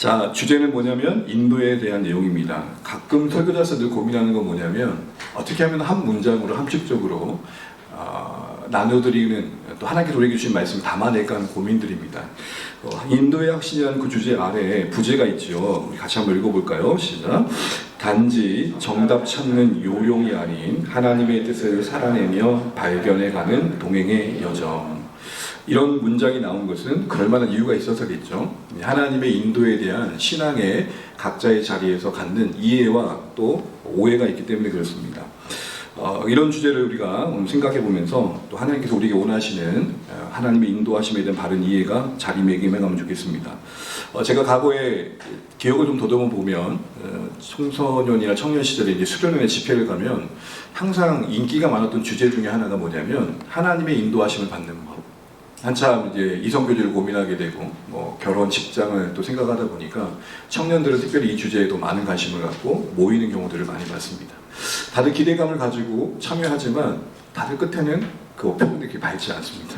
자, 주제는 뭐냐면 인도에 대한 내용입니다. 가끔 설교자들이 고민하는 건 뭐냐면 어떻게 하면 한 문장으로 함축적으로 나눠드리는 또 하나님께서 우리에게 주신 말씀을 담아낼까 하는 고민들입니다. 인도의 확신이라는 그 주제 아래에 부제가 있죠. 우리 같이 한번 읽어볼까요? 시작. 단지 정답 찾는 요령이 아닌 하나님의 뜻을 살아내며 발견해가는 동행의 여정. 이런 문장이 나온 것은 그럴 만한 이유가 있어서겠죠. 하나님의 인도에 대한 신앙의 각자의 자리에서 갖는 이해와 또 오해가 있기 때문에 그렇습니다. 이런 주제를 우리가 오늘 생각해 보면서 또 하나님께서 우리에게 원하시는 하나님의 인도하심에 대한 바른 이해가 자리매김해가면 좋겠습니다. 제가 과거에 기억을 좀 더듬어 보면 청소년이나 청년 시절에 이제 수련회 집회를 가면 항상 인기가 많았던 주제 중에 하나가 뭐냐면 하나님의 인도하심을 받는 법. 한참 이제 이성교제를 고민하게 되고 결혼, 직장을 또 생각하다 보니까 청년들은 특별히 이 주제에도 많은 관심을 갖고 모이는 경우들을 많이 봤습니다. 다들 기대감을 가지고 참여하지만 다들 끝에는 그 목표는 그렇게 밝지 않습니다.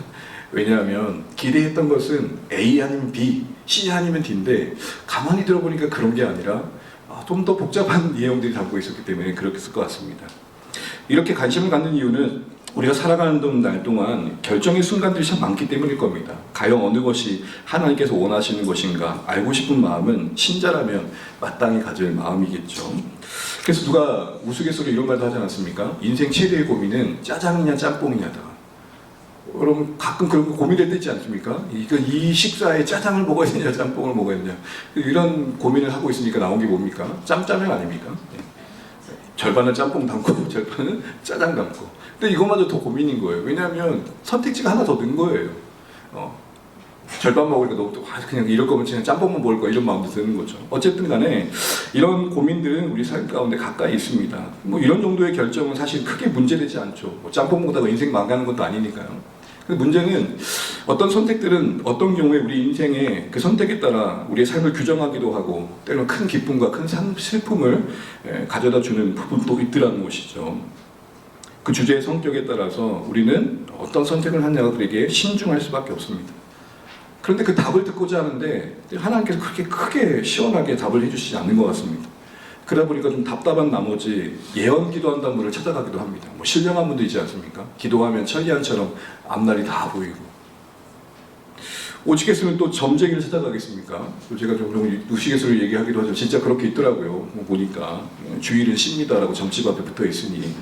왜냐하면 기대했던 것은 A 아니면 B, C 아니면 D인데 가만히 들어보니까 그런 게 아니라 좀 더 복잡한 내용들이 담고 있었기 때문에 그렇게 쓸 것 같습니다. 이렇게 관심을 갖는 이유는 우리가 살아가는 날 동안 결정의 순간들이 참 많기 때문일 겁니다. 과연 어느 것이 하나님께서 원하시는 것인가 알고 싶은 마음은 신자라면 마땅히 가질 마음이겠죠. 그래서 누가 우스갯소리로 이런 말도 하지 않았습니까? 인생 최대의 고민은 짜장이냐 짬뽕이냐다. 그럼 가끔 그런 거 고민될 때 있지 않습니까? 이 식사에 짜장을 먹어야 되냐 짬뽕을 먹어야 되냐 이런 고민을 하고 있으니까 나온 게 뭡니까? 짬짜면 아닙니까? 절반은 짬뽕 담고 절반은 짜장 담고. 근데 이것마저 더 고민인 거예요. 왜냐하면 선택지가 하나 더 는 거예요. 절반 먹으니까 너무 그냥 이럴 거면 그냥 짬뽕만 먹을 거야 이런 마음도 드는 거죠. 어쨌든 간에 이런 고민들은 우리 삶 가운데 가까이 있습니다. 이런 정도의 결정은 사실 크게 문제되지 않죠. 짬뽕 먹다가 인생 망가는 것도 아니니까요. 문제는 어떤 선택들은 어떤 경우에 우리 인생의 그 선택에 따라 우리의 삶을 규정하기도 하고 때로는 큰 기쁨과 큰 슬픔을 가져다 주는 부분도 있더라는 것이죠. 그 주제의 성격에 따라서 우리는 어떤 선택을 하냐가 그에게 신중할 수밖에 없습니다. 그런데 그 답을 듣고자 하는데 하나님께서 그렇게 크게 시원하게 답을 해주시지 않는 것 같습니다. 그러다 보니까 좀 답답한 나머지 예언 기도한다는 분을 찾아가기도 합니다. 신령한 분도 있지 않습니까? 기도하면 천리안처럼 앞날이 다 보이고. 오직했으면 또 점쟁이를 찾아가겠습니까? 제가 좀 우스갯소리로 얘기하기도 하죠. 진짜 그렇게 있더라고요. 보니까 주일은 쉽니다라고 점집 앞에 붙어 있으니.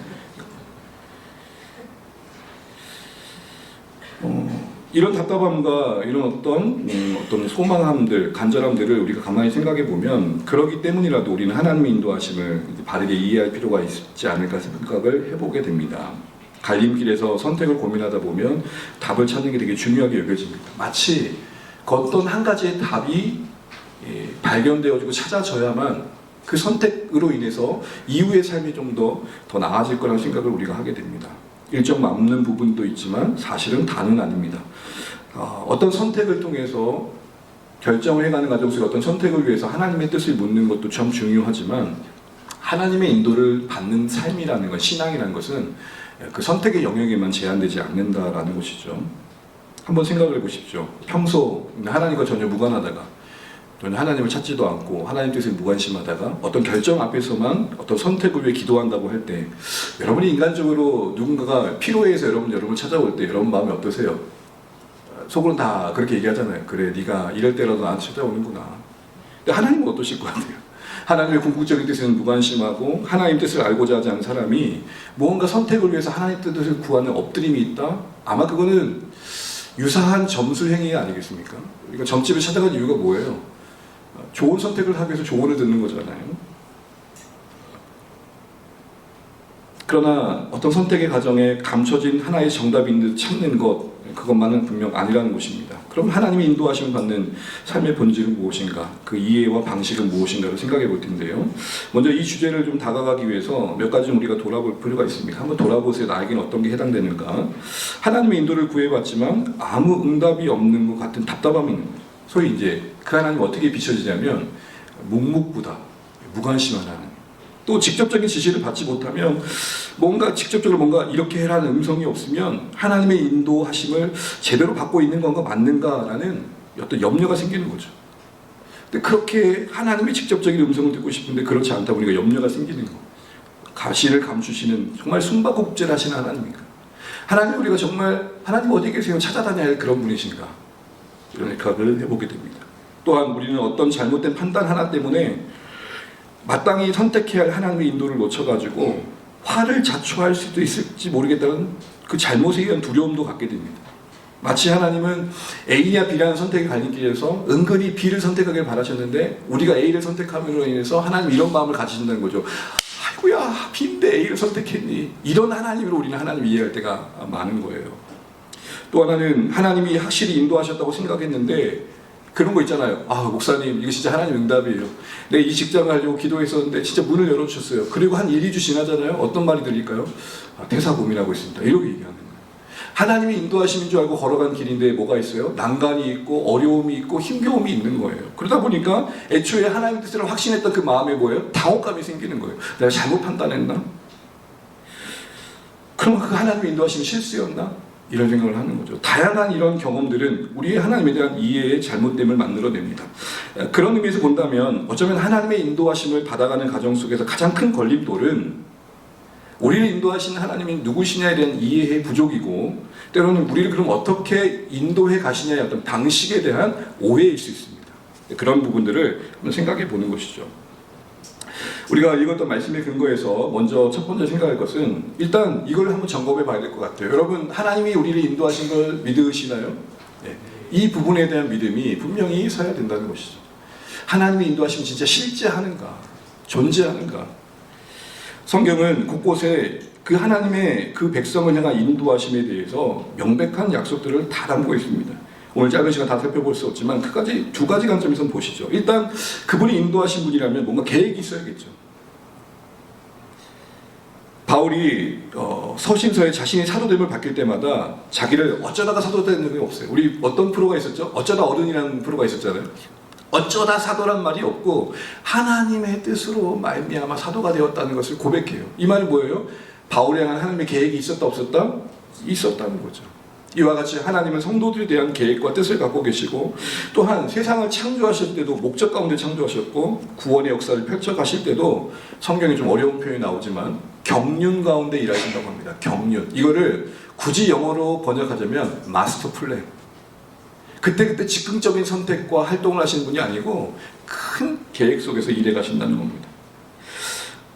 이런 답답함과 이런 어떤 소망함들, 간절함들을 우리가 가만히 생각해 보면 그러기 때문이라도 우리는 하나님의 인도하심을 바르게 이해할 필요가 있지 않을까 생각을 해보게 됩니다. 갈림길에서 선택을 고민하다 보면 답을 찾는 게 되게 중요하게 여겨집니다. 마치 그 어떤 한 가지의 답이 발견되어지고 찾아져야만 그 선택으로 인해서 이후의 삶이 좀 더 나아질 거라는 생각을 우리가 하게 됩니다. 일정 맞는 부분도 있지만 사실은 다는 아닙니다. 어떤 선택을 통해서 결정을 해가는 과정 속에 어떤 선택을 위해서 하나님의 뜻을 묻는 것도 참 중요하지만 하나님의 인도를 받는 삶이라는 것, 신앙이라는 것은 그 선택의 영역에만 제한되지 않는다라는 것이죠. 한번 생각을 해보십시오. 평소 하나님과 전혀 무관하다가 전혀 하나님을 찾지도 않고 하나님 뜻에 무관심하다가 어떤 결정 앞에서만 어떤 선택을 위해 기도한다고 할 때 여러분이 인간적으로 누군가가 필요해서 여러분을 찾아올 때 여러분 마음이 어떠세요? 속으로는 다 그렇게 얘기하잖아요. 그래, 네가 이럴 때라도 나한테 찾아오는구나. 근데 하나님은 어떠실 것 같아요? 하나님의 궁극적인 뜻에는 무관심하고 하나님 뜻을 알고자 하지 않는 사람이 무언가 선택을 위해서 하나님 뜻을 구하는 엎드림이 있다? 아마 그거는 유사한 점수 행위 아니겠습니까? 그러니까 점집을 찾아간 이유가 뭐예요? 좋은 선택을 하기 위해서 조언을 듣는 거잖아요. 그러나 어떤 선택의 과정에 감춰진 하나의 정답이 있는 듯 찾는 것, 그것만은 분명 아니라는 것입니다. 그럼 하나님의 인도하심을 받는 삶의 본질은 무엇인가? 그 이해와 방식은 무엇인가를 생각해 볼 텐데요. 먼저 이 주제를 좀 다가가기 위해서 몇 가지 우리가 돌아볼 필요가 있습니다. 한번 돌아보세요. 나에게는 어떤 게 해당되는가? 하나님의 인도를 구해봤지만 아무 응답이 없는 것 같은 답답함이 있는 거죠. 소위 이제 그 하나님 어떻게 비춰지냐면 묵묵부답, 무관심하다는. 또 직접적인 지시를 받지 못하면 직접적으로 뭔가 이렇게 해라는 음성이 없으면 하나님의 인도하심을 제대로 받고 있는 건가 맞는가라는 어떤 염려가 생기는 거죠. 근데 그렇게 하나님의 직접적인 음성을 듣고 싶은데 그렇지 않다 보니까 염려가 생기는 거. 가시를 감추시는 정말 숨바꼭질하시는 하나님인가? 하나님 우리가 정말 하나님 어디 계세요? 찾아다녀야 할 그런 분이신가? 이런 생각을 해보게 됩니다. 또한 우리는 어떤 잘못된 판단 하나 때문에 마땅히 선택해야 할 하나님의 인도를 놓쳐가지고 화를 자초할 수도 있을지 모르겠다는 그 잘못에 의한 두려움도 갖게 됩니다. 마치 하나님은 A냐 B라는 선택의 갈림길에서 은근히 B를 선택하길 바라셨는데 우리가 A를 선택함으로 인해서 하나님 이런 마음을 가지신다는 거죠. 아이고야 B인데 A를 선택했니? 이런 하나님으로 우리는 하나님을 이해할 때가 많은 거예요. 또 하나는 하나님이 확실히 인도하셨다고 생각했는데 그런 거 있잖아요. 아 목사님 이거 진짜 하나님 응답이에요. 내가 이 직장을 하려고 기도했었는데 진짜 문을 열어주셨어요. 그리고 한 1, 2주 지나잖아요. 어떤 말이 들릴까요? 대사 고민하고 있습니다. 이렇게 얘기하는 거예요. 하나님이 인도하심인 줄 알고 걸어간 길인데 뭐가 있어요? 난간이 있고 어려움이 있고 힘겨움이 있는 거예요. 그러다 보니까 애초에 하나님의 뜻을 확신했던 그 마음에 뭐예요? 당혹감이 생기는 거예요. 내가 잘못 판단했나? 그럼 그 하나님의 인도하심이 실수였나? 이런 생각을 하는 거죠. 다양한 이런 경험들은 우리의 하나님에 대한 이해의 잘못됨을 만들어냅니다. 그런 의미에서 본다면 어쩌면 하나님의 인도하심을 받아가는 과정 속에서 가장 큰 걸림돌은 우리를 인도하시는 하나님이 누구시냐에 대한 이해의 부족이고 때로는 우리를 그럼 어떻게 인도해 가시냐의 어떤 방식에 대한 오해일 수 있습니다. 그런 부분들을 한번 생각해 보는 것이죠. 우리가 읽었던 말씀의 근거에서 먼저 첫 번째 생각할 것은 일단 이걸 한번 점검해 봐야 될 것 같아요. 여러분 하나님이 우리를 인도하신 걸 믿으시나요? 네. 이 부분에 대한 믿음이 분명히 있어야 된다는 것이죠. 하나님의 인도하심이 진짜 실제하는가? 존재하는가? 성경은 곳곳에 그 하나님의 그 백성을 향한 인도하심에 대해서 명백한 약속들을 다 담고 있습니다. 오늘 짧은 시간 다 살펴볼 수 없지만 두 가지 관점에서 보시죠. 일단 그분이 인도하신 분이라면 뭔가 계획이 있어야겠죠. 바울이 서신서에 자신이 사도됨을 바뀔 때마다 자기를 어쩌다가 사도 되는 적이 없어요. 우리 어떤 프로가 있었죠? 어쩌다 어른이라는 프로가 있었잖아요. 어쩌다 사도란 말이 없고 하나님의 뜻으로 말미암아 사도가 되었다는 것을 고백해요. 이 말은 뭐예요? 바울에 향한 하나님의 계획이 있었다 없었다? 있었다는 거죠. 이와 같이 하나님은 성도들에 대한 계획과 뜻을 갖고 계시고 또한 세상을 창조하실 때도 목적 가운데 창조하셨고 구원의 역사를 펼쳐가실 때도 성경에 좀 어려운 표현이 나오지만 경륜 가운데 일하신다고 합니다. 경륜. 이거를 굳이 영어로 번역하자면 마스터 플랜. 그때그때 즉흥적인 선택과 활동을 하시는 분이 아니고 큰 계획 속에서 일해 가신다는 겁니다.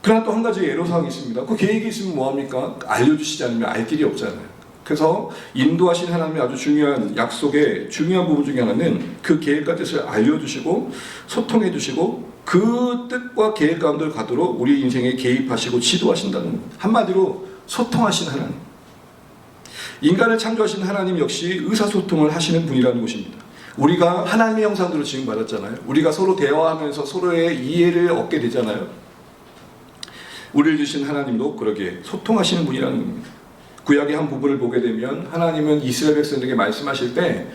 그러나 또 한 가지 애로사항이 있습니다. 그 계획이 있으면 뭐합니까? 알려주시지 않으면 알 길이 없잖아요. 그래서 인도하신 하나님의 아주 중요한 약속의 중요한 부분 중에 하나는 그 계획과 뜻을 알려주시고 소통해 주시고 그 뜻과 계획 가운데 가도록 우리 인생에 개입하시고 지도하신다는 겁니다. 한마디로 소통하신 하나님. 인간을 창조하신 하나님 역시 의사소통을 하시는 분이라는 것입니다. 우리가 하나님의 형상으로 지금 받았잖아요. 우리가 서로 대화하면서 서로의 이해를 얻게 되잖아요. 우리를 주신 하나님도 그러게 소통하시는 분이라는 겁니다. 구약의 한 부분을 보게 되면 하나님은 이스라엘 백성들에게 말씀하실 때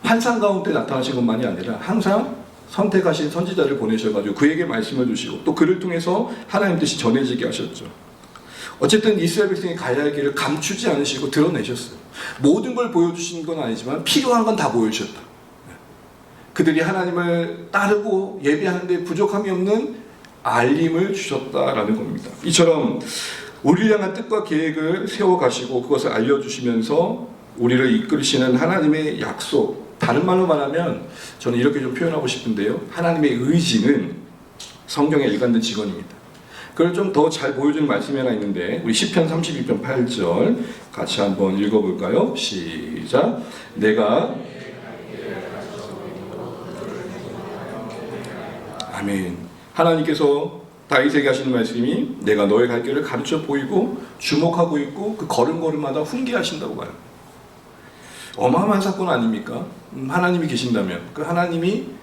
환상 가운데 나타나신 것만이 아니라 항상 선택하신 선지자를 보내셔가지고 그에게 말씀을 주시고 또 그를 통해서 하나님 뜻이 전해지게 하셨죠. 어쨌든 이스라엘 백성이 가야 할 길을 감추지 않으시고 드러내셨어요. 모든 걸 보여주신 건 아니지만 필요한 건 다 보여주셨다. 그들이 하나님을 따르고 예배하는데 부족함이 없는 알림을 주셨다라는 겁니다. 이처럼 우리를 향한 뜻과 계획을 세워가시고 그것을 알려주시면서 우리를 이끌으시는 하나님의 약속, 다른 말로 말하면 저는 이렇게 좀 표현하고 싶은데요. 하나님의 의지는 성경의 일관된 직언입니다. 그걸 좀 더 잘 보여주는 말씀이 하나 있는데 우리 시편 32편 8절 같이 한번 읽어볼까요? 시작. 내가 아멘. 하나님께서 다윗에게 하시는 말씀이 내가 너의 갈 길을 가르쳐 보이고 주목하고 있고 그 걸음걸음마다 훈계하신다고 봐요. 어마어마한 사건 아닙니까? 하나님이 계신다면 그 하나님이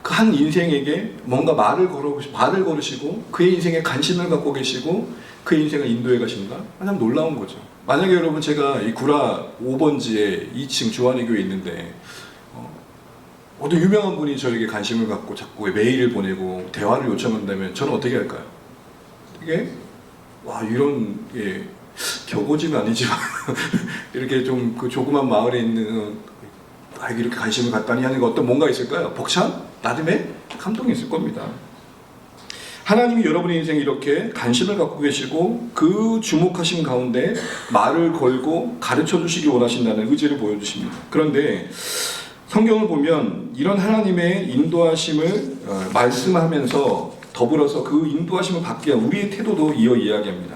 그 한 인생에게 뭔가 말을 걸으시고 그의 인생에 관심을 갖고 계시고 그의 인생을 인도해 가신다? 참 놀라운 거죠. 만약에 여러분 제가 이 구라 5번지에 2층 주한의 교회에 있는데 어떤 유명한 분이 저에게 관심을 갖고 자꾸 메일을 보내고 대화를 요청한다면 저는 어떻게 할까요? 이게 와 이런 격오지는 아니지만 이렇게 좀 그 조그만 마을에 있는 이렇게 관심을 갖다니 하는 거 어떤 뭔가 있을까요? 벅찬? 나름의 감동했을 겁니다. 하나님이 여러분의 인생에 이렇게 관심을 갖고 계시고 그 주목하신 가운데 말을 걸고 가르쳐 주시기 원하신다는 의지를 보여주십니다. 그런데 성경을 보면 이런 하나님의 인도하심을 말씀하면서 더불어서 그 인도하심을 받기 위한 우리의 태도도 이어 이야기합니다.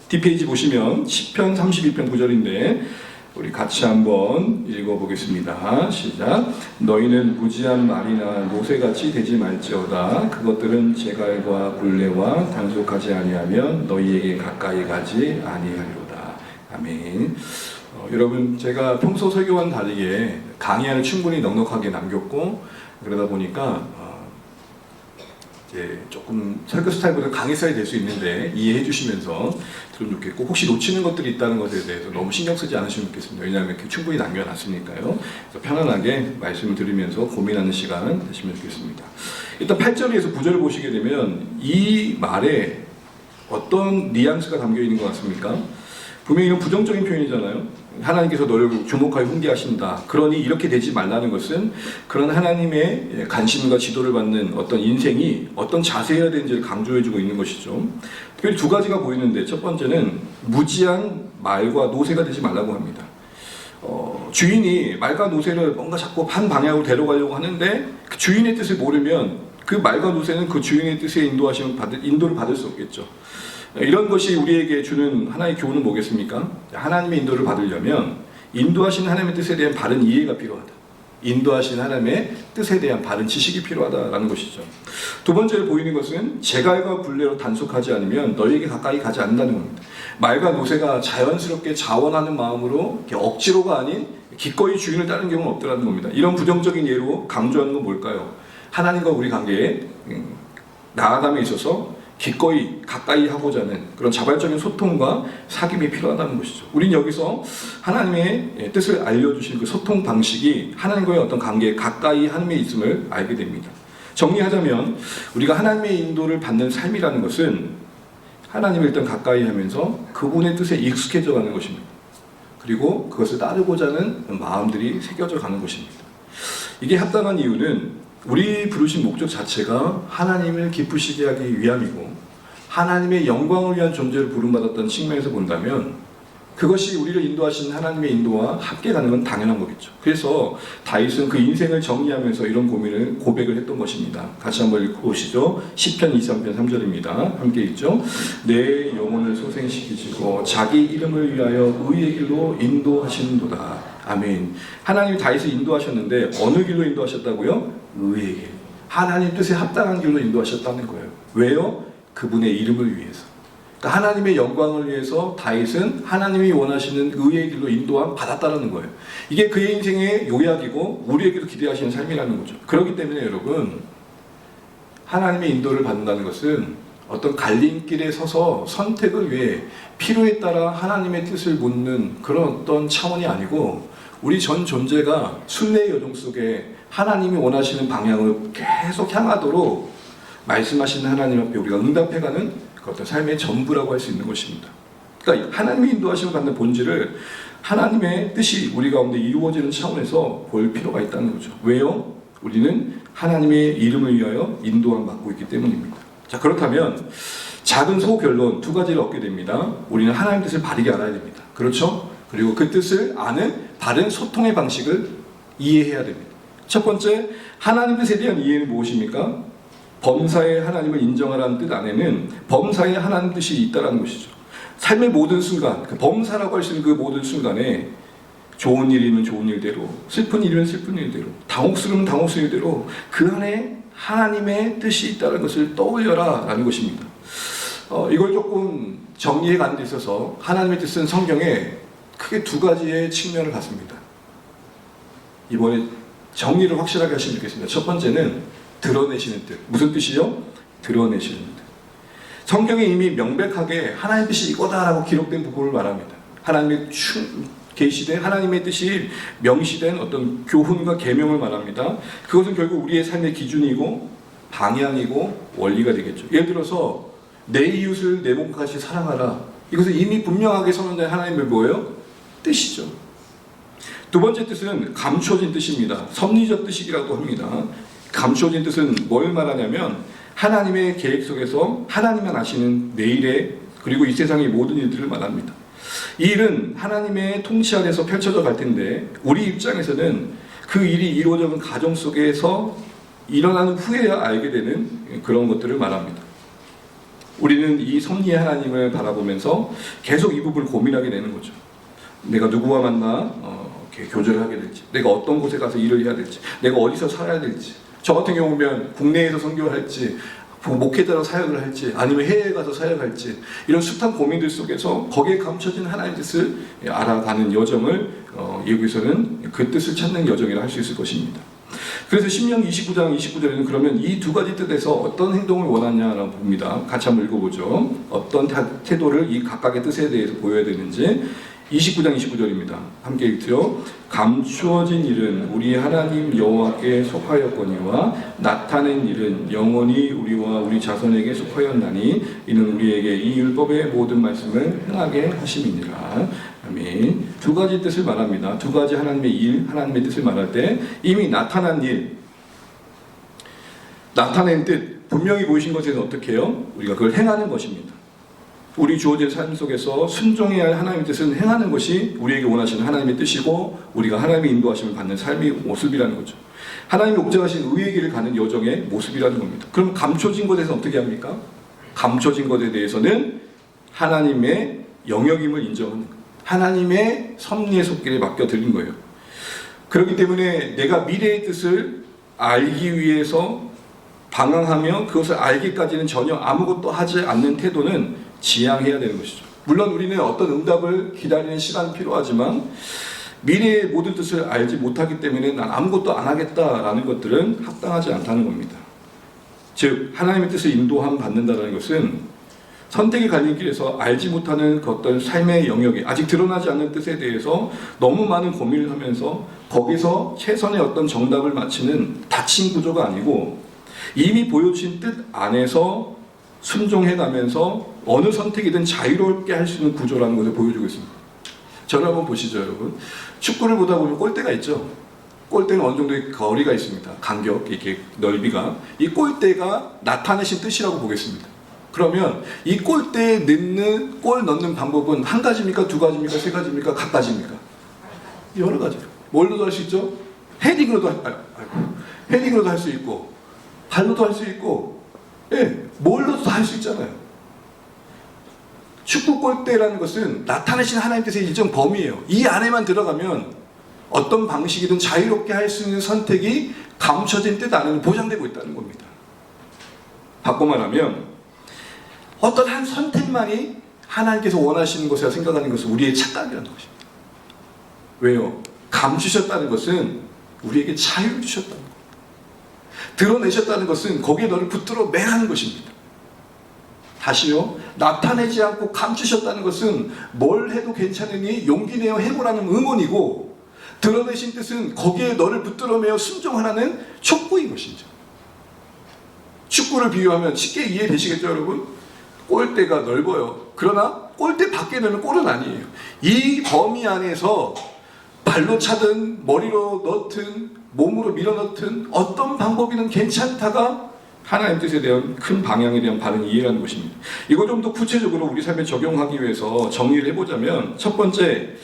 뒷페이지 보시면 시편 32편 9절인데 우리 같이 한번 읽어보겠습니다. 시작. 너희는 무지한 말이나 노새같이 되지 말지어다. 그것들은 제갈과 굴레와 단속하지 아니하면 너희에게 가까이 가지 아니하리로다. 아멘. 여러분, 제가 평소 설교와는 다르게 강의안을 충분히 넉넉하게 남겼고 그러다 보니까 이제 조금 설교 스타일보다 강의 스타일이 될 수 있는데 이해해 주시면서 들으면 좋겠고, 혹시 놓치는 것들이 있다는 것에 대해서 너무 신경 쓰지 않으시면 좋겠습니다. 왜냐하면 이렇게 충분히 남겨놨으니까요. 그래서 편안하게 말씀을 들으면서 고민하는 시간 되시면 좋겠습니다. 일단 8절에서 9절을 보시게 되면 이 말에 어떤 뉘앙스가 담겨 있는 것 같습니까? 분명히 이건 부정적인 표현이잖아요. 하나님께서 너를 주목하여 훈계하신다. 그러니 이렇게 되지 말라는 것은 그런 하나님의 관심과 지도를 받는 어떤 인생이 어떤 자세여야 되는지를 강조해주고 있는 것이죠. 특별히 두 가지가 보이는데, 첫 번째는 무지한 말과 노새가 되지 말라고 합니다. 주인이 말과 노새를 뭔가 자꾸 한 방향으로 데려가려고 하는데 그 주인의 뜻을 모르면 그 말과 노새는 그 주인의 뜻에 인도를 받을 수 없겠죠. 이런 것이 우리에게 주는 하나의 교훈은 뭐겠습니까? 하나님의 인도를 받으려면 인도하신 하나님의 뜻에 대한 바른 이해가 필요하다. 인도하신 하나님의 뜻에 대한 바른 지식이 필요하다라는 것이죠. 두 번째로 보이는 것은 제갈과 굴레로 단속하지 않으면 너희에게 가까이 가지 않는다는 겁니다. 말과 노새가 자연스럽게 자원하는 마음으로 억지로가 아닌 기꺼이 주인을 따르는 경우는 없더라는 겁니다. 이런 부정적인 예로 강조하는 건 뭘까요? 하나님과 우리 관계에 나아감에 있어서 기꺼이 가까이 하고자 하는 그런 자발적인 소통과 사귐이 필요하다는 것이죠. 우린 여기서 하나님의 뜻을 알려주신 그 소통 방식이 하나님과의 어떤 관계에 가까이 함에 있음을 알게 됩니다. 정리하자면 우리가 하나님의 인도를 받는 삶이라는 것은 하나님을 일단 가까이 하면서 그분의 뜻에 익숙해져 가는 것입니다. 그리고 그것을 따르고자 하는 마음들이 새겨져 가는 것입니다. 이게 합당한 이유는 우리 부르신 목적 자체가 하나님을 기쁘시게 하기 위함이고 하나님의 영광을 위한 존재를 부름받았다는 측면에서 본다면 그것이 우리를 인도하신 하나님의 인도와 함께 가는 건 당연한 거겠죠. 그래서 다윗은 그 인생을 정리하면서 이런 고백을 했던 것입니다. 같이 한번 읽어보시죠. 시편 23편 3절입니다. 함께 읽죠. 내 영혼을 소생시키시고 자기 이름을 위하여 의의 길로 인도하시는도다. 아멘. 하나님이 다윗을 인도하셨는데 어느 길로 인도하셨다고요? 의의 길. 하나님 뜻에 합당한 길로 인도하셨다는 거예요. 왜요? 그분의 이름을 위해서. 그러니까 하나님의 영광을 위해서 다윗은 하나님이 원하시는 의의 길로 인도함 받았다는 거예요. 이게 그의 인생의 요약이고 우리에게도 기대하시는 삶이라는 거죠. 그렇기 때문에 여러분, 하나님의 인도를 받는다는 것은 어떤 갈림길에 서서 선택을 위해 필요에 따라 하나님의 뜻을 묻는 그런 어떤 차원이 아니고 우리 전 존재가 순례의 여정 속에 하나님이 원하시는 방향을 계속 향하도록 말씀하시는 하나님 앞에 우리가 응답해가는 그 어떤 삶의 전부라고 할 수 있는 것입니다. 그러니까 하나님의 인도하심을 받는 본질을 하나님의 뜻이 우리 가운데 이루어지는 차원에서 볼 필요가 있다는 거죠. 왜요? 우리는 하나님의 이름을 위하여 인도함 받고 있기 때문입니다. 자, 그렇다면 작은 소결론 두 가지를 얻게 됩니다. 우리는 하나님의 뜻을 바르게 알아야 됩니다. 그렇죠? 그리고 그 뜻을 아는 바른 소통의 방식을 이해해야 됩니다. 첫 번째, 하나님 뜻에 대한 이해는 무엇입니까? 범사에 하나님을 인정하라는 뜻 안에는 범사에 하나님 뜻이 있다는 것이죠. 삶의 모든 순간, 그 범사라고 할 수 있는 그 모든 순간에 좋은 일이면 좋은 일대로, 슬픈 일이면 슬픈 일대로, 당혹스러우면 당혹스러운 일대로 그 안에 하나님의 뜻이 있다는 것을 떠올려라 라는 것입니다. 이걸 조금 정리해 가는 데 있어서 하나님의 뜻은 성경에 크게 두 가지의 측면을 갖습니다. 이번에 정리를 확실하게 하시면 좋겠습니다. 첫 번째는 드러내시는 뜻. 무슨 뜻이요? 드러내시는 뜻. 성경에 이미 명백하게 하나님의 뜻이 이거다라고 기록된 부분을 말합니다. 하나님의 계시된 하나님의 뜻이 명시된 어떤 교훈과 계명을 말합니다. 그것은 결국 우리의 삶의 기준이고 방향이고 원리가 되겠죠. 예를 들어서 내 이웃을 내 몸같이 사랑하라. 이것은 이미 분명하게 선언된 하나님의 뭐예요? 뜻이죠. 두 번째 뜻은 감춰진 뜻입니다. 섭리적 뜻이라고 합니다. 감추어진 뜻은 뭘 말하냐면 하나님의 계획 속에서 하나님만 아시는 내일의 그리고 이 세상의 모든 일들을 말합니다. 이 일은 하나님의 통치 아래서 펼쳐져 갈 텐데 우리 입장에서는 그 일이 이루어져간 가정 속에서 일어나는 후에야 알게 되는 그런 것들을 말합니다. 우리는 이 섭리의 하나님을 바라보면서 계속 이 부분을 고민하게 되는 거죠. 내가 누구와 만나 교제를 하게 될지, 내가 어떤 곳에 가서 일을 해야 될지, 내가 어디서 살아야 될지, 저 같은 경우면 국내에서 선교를 할지, 목회자로 사역을 할지, 아니면 해외에 가서 사역할지, 이런 숱한 고민들 속에서 거기에 감춰진 하나님의 뜻을 알아가는 여정을 여기서는 그 뜻을 찾는 여정이라 할 수 있을 것입니다. 그래서 신명기 29장 29절에는 그러면 이 두 가지 뜻에서 어떤 행동을 원하냐라고 봅니다. 같이 한번 읽어보죠. 어떤 태도를 이 각각의 뜻에 대해서 보여야 되는지. 29장 29절입니다. 함께 읽죠. 감추어진 일은 우리 하나님 여호와께 속하였거니와 나타낸 일은 영원히 우리와 우리 자손에게 속하였나니 이는 우리에게 이 율법의 모든 말씀을 행하게 하심이니라. 아멘. 두 가지 뜻을 말합니다. 두 가지 하나님의 일, 하나님의 뜻을 말할 때 이미 나타난 일, 나타낸 뜻, 분명히 보이신 것에서 어떻게 해요? 우리가 그걸 행하는 것입니다. 우리 주어진 삶 속에서 순종해야 할 하나님의 뜻은 행하는 것이 우리에게 원하시는 하나님의 뜻이고 우리가 하나님의 인도하심을 받는 삶의 모습이라는 거죠. 하나님이 옥죄하신 의의 길을 가는 여정의 모습이라는 겁니다. 그럼 감춰진 것에서 어떻게 합니까? 감춰진 것에 대해서는 하나님의 영역임을 인정하는 거예요. 하나님의 섭리의 속길에 맡겨드린 거예요. 그렇기 때문에 내가 미래의 뜻을 알기 위해서 방황하며 그것을 알기까지는 전혀 아무것도 하지 않는 태도는 지양해야 되는 것이죠. 물론 우리는 어떤 응답을 기다리는 시간이 필요하지만 미래의 모든 뜻을 알지 못하기 때문에 난 아무것도 안 하겠다라는 것들은 합당하지 않다는 겁니다. 즉 하나님의 뜻을 인도함 받는다는 것은 선택의 갈림길에서 알지 못하는 그 어떤 삶의 영역에 아직 드러나지 않는 뜻에 대해서 너무 많은 고민을 하면서 거기서 최선의 어떤 정답을 맞추는 닫힌 구조가 아니고 이미 보여주신 뜻 안에서 순종해가면서 어느 선택이든 자유롭게 할 수 있는 구조라는 것을 보여주고 있습니다. 저를 한번 보시죠, 여러분. 축구를 보다 보면 골대가 있죠. 골대는 어느 정도의 거리가 있습니다. 간격, 이렇게 넓이가. 이 골대가 나타내신 뜻이라고 보겠습니다. 그러면 이 골대에 넣는, 골 넣는 방법은 한 가지입니까? 두 가지입니까? 세 가지입니까? 각가지입니까? 여러 가지요. 뭘로도 할 수 있죠? 헤딩으로도 할 수 있고, 발로도 할 수 있고, 예, 뭘로도 할 수 있잖아요. 축구 골대라는 것은 나타내신 하나님 뜻의 일정 범위예요. 이 안에만 들어가면 어떤 방식이든 자유롭게 할 수 있는 선택이 감춰진 뜻 안에는 보장되고 있다는 겁니다. 바꿔 말하면 어떤 한 선택만이 하나님께서 원하시는 것이라 생각하는 것은 우리의 착각이라는 것입니다. 왜요? 감추셨다는 것은 우리에게 자유를 주셨다는 겁니다. 드러내셨다는 것은 거기에 너를 붙들어 매라는 것입니다. 다시요, 나타내지 않고 감추셨다는 것은 뭘 해도 괜찮으니 용기 내어 해보라는 응원이고 드러내신 뜻은 거기에 너를 붙들어 매어 순종하라는 촉구인 것이죠. 축구를 비유하면 쉽게 이해되시겠죠, 여러분? 골대가 넓어요. 그러나 골대 밖에 넣으면 골은 아니에요. 이 범위 안에서 발로 차든 머리로 넣든 몸으로 밀어 넣든 어떤 방법이든 괜찮다가 하나님 뜻에 대한 큰 방향에 대한 바른 이해라는 것입니다. 이거 좀 더 구체적으로 우리 삶에 적용하기 위해서 정리를 해보자면 첫 번째,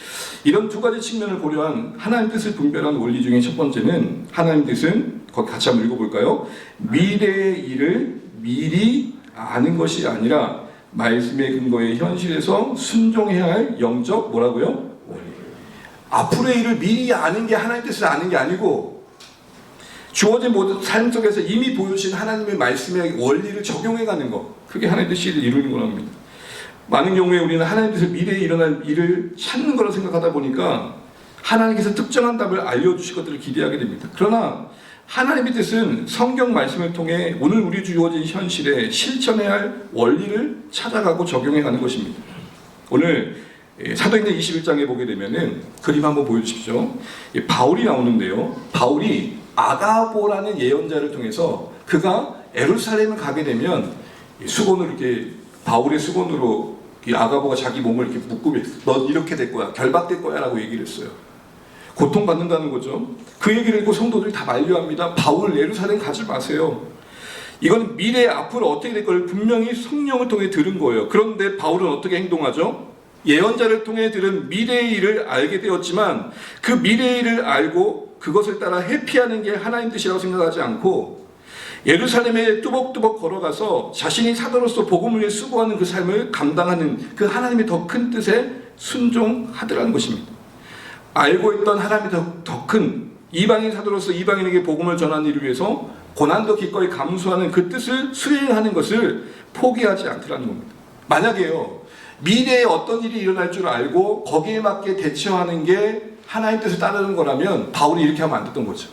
이런 두 가지 측면을 고려한 하나님 뜻을 분별한 원리 중에 첫 번째는 하나님 뜻은 거기 같이 한번 읽어볼까요? 미래의 일을 미리 아는 것이 아니라 말씀의 근거에 현실에서 순종해야 할 영적 뭐라고요? 원리. 앞으로의 일을 미리 아는 게 하나님 뜻을 아는 게 아니고 주어진 모든 삶 속에서 이미 보여주신 하나님의 말씀의 원리를 적용해가는 것, 그게 하나님의 뜻을 이루는 거랍니다. 많은 경우에 우리는 하나님 뜻을 미래에 일어날 일을 찾는 거라고 생각하다 보니까 하나님께서 특정한 답을 알려주실 것들을 기대하게 됩니다. 그러나 하나님의 뜻은 성경 말씀을 통해 오늘 우리 주어진 현실에 실천해야 할 원리를 찾아가고 적용해가는 것입니다. 오늘 사도행전 21장에 보게 되면은 그림 한번 보여주십시오. 바울이 나오는데요. 바울이 아가보라는 예언자를 통해서 그가 예루살렘을 가게 되면 수건으로 이렇게 바울의 수건으로 아가보가 자기 몸을 이렇게 묶고 너 이렇게 될 거야, 결박될 거야 라고 얘기를 했어요. 고통받는다는 거죠. 그 얘기를 듣고 성도들이 다 만류합니다. 바울 예루살렘 가지 마세요. 이건 미래에 앞으로 어떻게 될 걸 분명히 성령을 통해 들은 거예요. 그런데 바울은 어떻게 행동하죠? 예언자를 통해 들은 미래의 일을 알게 되었지만 그 미래의 일을 알고 그것을 따라 회피하는 게 하나님 뜻이라고 생각하지 않고 예루살렘에 뚜벅뚜벅 걸어가서 자신이 사도로서 복음을 위해 수고하는 그 삶을 감당하는 그 하나님의 더 큰 뜻에 순종하더라는 것입니다. 알고 있던 하나님의 더 큰 이방인 사도로서 이방인에게 복음을 전하는 일을 위해서 고난도 기꺼이 감수하는 그 뜻을 수행하는 것을 포기하지 않더라는 겁니다. 만약에요, 미래에 어떤 일이 일어날 줄 알고 거기에 맞게 대처하는 게 하나님 뜻을 따르는 거라면 바울이 이렇게 하면 안 됐던 거죠.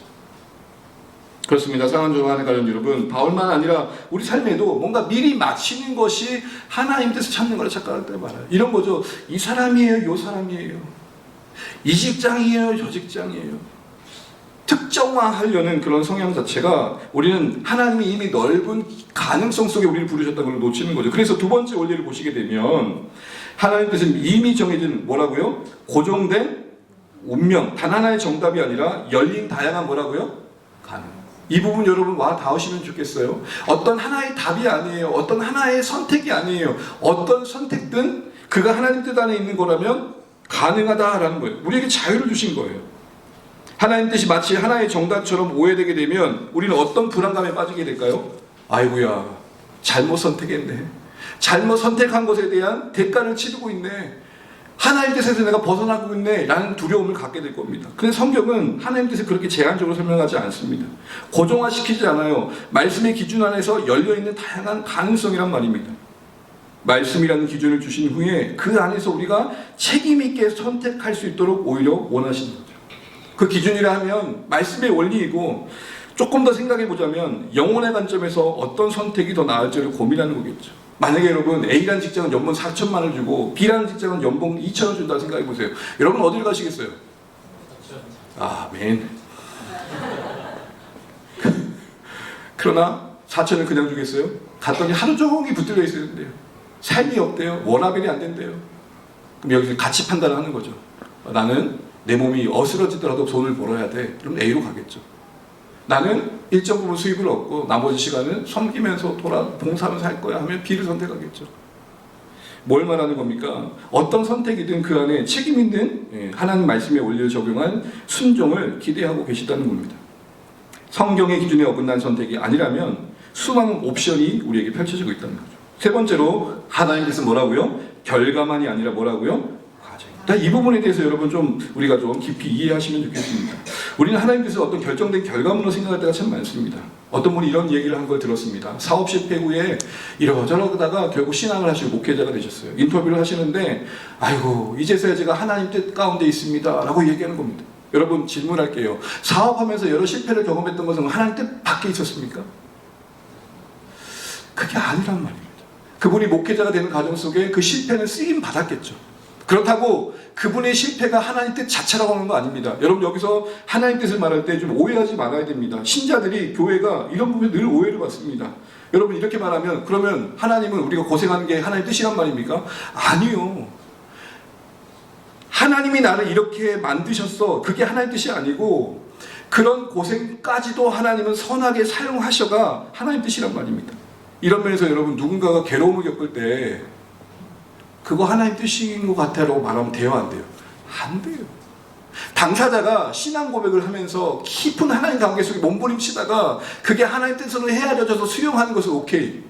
그렇습니다. 사랑하는 조한의 가련 여러분, 바울만 아니라 우리 삶에도 뭔가 미리 마치는 것이 하나님 뜻을 찾는 거라 착각할 때 많아요. 이런 거죠. 이 사람이에요, 요 사람이에요. 이 직장이에요, 저 직장이에요. 특정화하려는 그런 성향 자체가 우리는 하나님이 이미 넓은 가능성 속에 우리를 부르셨다는 걸 놓치는 거죠. 그래서 두 번째 원리를 보시게 되면 하나님 뜻은 이미 정해진 뭐라고요? 고정된 운명, 단 하나의 정답이 아니라 열린 다양한 뭐라고요? 가능. 이 부분 여러분 와 닿으시면 좋겠어요. 어떤 하나의 답이 아니에요. 어떤 하나의 선택이 아니에요. 어떤 선택든 그가 하나님 뜻 안에 있는 거라면 가능하다라는 거예요. 우리에게 자유를 주신 거예요. 하나님 뜻이 마치 하나의 정답처럼 오해되게 되면 우리는 어떤 불안감에 빠지게 될까요? 아이고야, 잘못 선택했네. 잘못 선택한 것에 대한 대가를 치르고 있네. 하나님 뜻에서 내가 벗어나고 있네 라는 두려움을 갖게 될 겁니다. 근데 성경은 하나님 뜻을 그렇게 제한적으로 설명하지 않습니다. 고정화시키지 않아요. 말씀의 기준 안에서 열려있는 다양한 가능성이란 말입니다. 말씀이라는 기준을 주신 후에 그 안에서 우리가 책임있게 선택할 수 있도록 오히려 원하시는 거죠. 그 기준이라 하면 말씀의 원리이고 조금 더 생각해보자면 영혼의 관점에서 어떤 선택이 더 나을지를 고민하는 거겠죠. 만약에 여러분 A라는 직장은 연봉 4천만을 주고 B라는 직장은 연봉 2천을 준다고 생각해보세요. 여러분 어디를 가시겠어요? 아멘. 그러나 4천을 그냥 주겠어요? 갔더니 하루 종일 붙들려 있어야 된대요. 삶이 없대요. 워라벨이 안 된대요. 그럼 여기서 가치 판단을 하는 거죠. 나는 내 몸이 어스러지더라도 돈을 벌어야 돼. 그럼 A로 가겠죠. 나는 일정 부분 수입을 얻고 나머지 시간은 섬기면서 봉사하면서 할 거야 하면 B를 선택하겠죠. 뭘 말하는 겁니까? 어떤 선택이든 그 안에 책임 있는 하나님 말씀의 원리를 적용한 순종을 기대하고 계시다는 겁니다. 성경의 기준에 어긋난 선택이 아니라면 수많은 옵션이 우리에게 펼쳐지고 있다는 거죠. 세 번째로 하나님 뜻은 뭐라고요? 결과만이 아니라 뭐라고요? 이 부분에 대해서 여러분 좀 우리가 좀 깊이 이해하시면 좋겠습니다. 우리는 하나님 뜻을 어떤 결정된 결과물로 생각할 때가 참 많습니다. 어떤 분이 이런 얘기를 한 걸 들었습니다. 사업 실패 후에 이러저러다가 결국 신앙을 하시고 목회자가 되셨어요. 인터뷰를 하시는데 아이고 이제서야 제가 하나님 뜻 가운데 있습니다 라고 얘기하는 겁니다. 여러분 질문할게요. 사업하면서 여러 실패를 경험했던 것은 하나님 뜻 밖에 있었습니까? 그게 아니란 말입니다. 그분이 목회자가 되는 과정 속에 그 실패는 쓰임 받았겠죠. 그렇다고 그분의 실패가 하나님 뜻 자체라고 하는 거 아닙니다. 여러분 여기서 하나님 뜻을 말할 때 좀 오해하지 말아야 됩니다. 신자들이 교회가 이런 부분에 늘 오해를 받습니다. 여러분 이렇게 말하면 그러면 하나님은 우리가 고생하는 게 하나님 뜻이란 말입니까? 아니요. 하나님이 나를 이렇게 만드셨어. 그게 하나님 뜻이 아니고 그런 고생까지도 하나님은 선하게 사용하셔가 하나님 뜻이란 말입니다. 이런 면에서 여러분 누군가가 괴로움을 겪을 때 그거 하나님 뜻인 것 같아라고 말하면 돼요, 안 돼요? 안 돼요. 당사자가 신앙 고백을 하면서 깊은 하나님 관계 속에 몸부림치다가 그게 하나님 뜻으로 헤아려져서 수용하는 것은 오케이.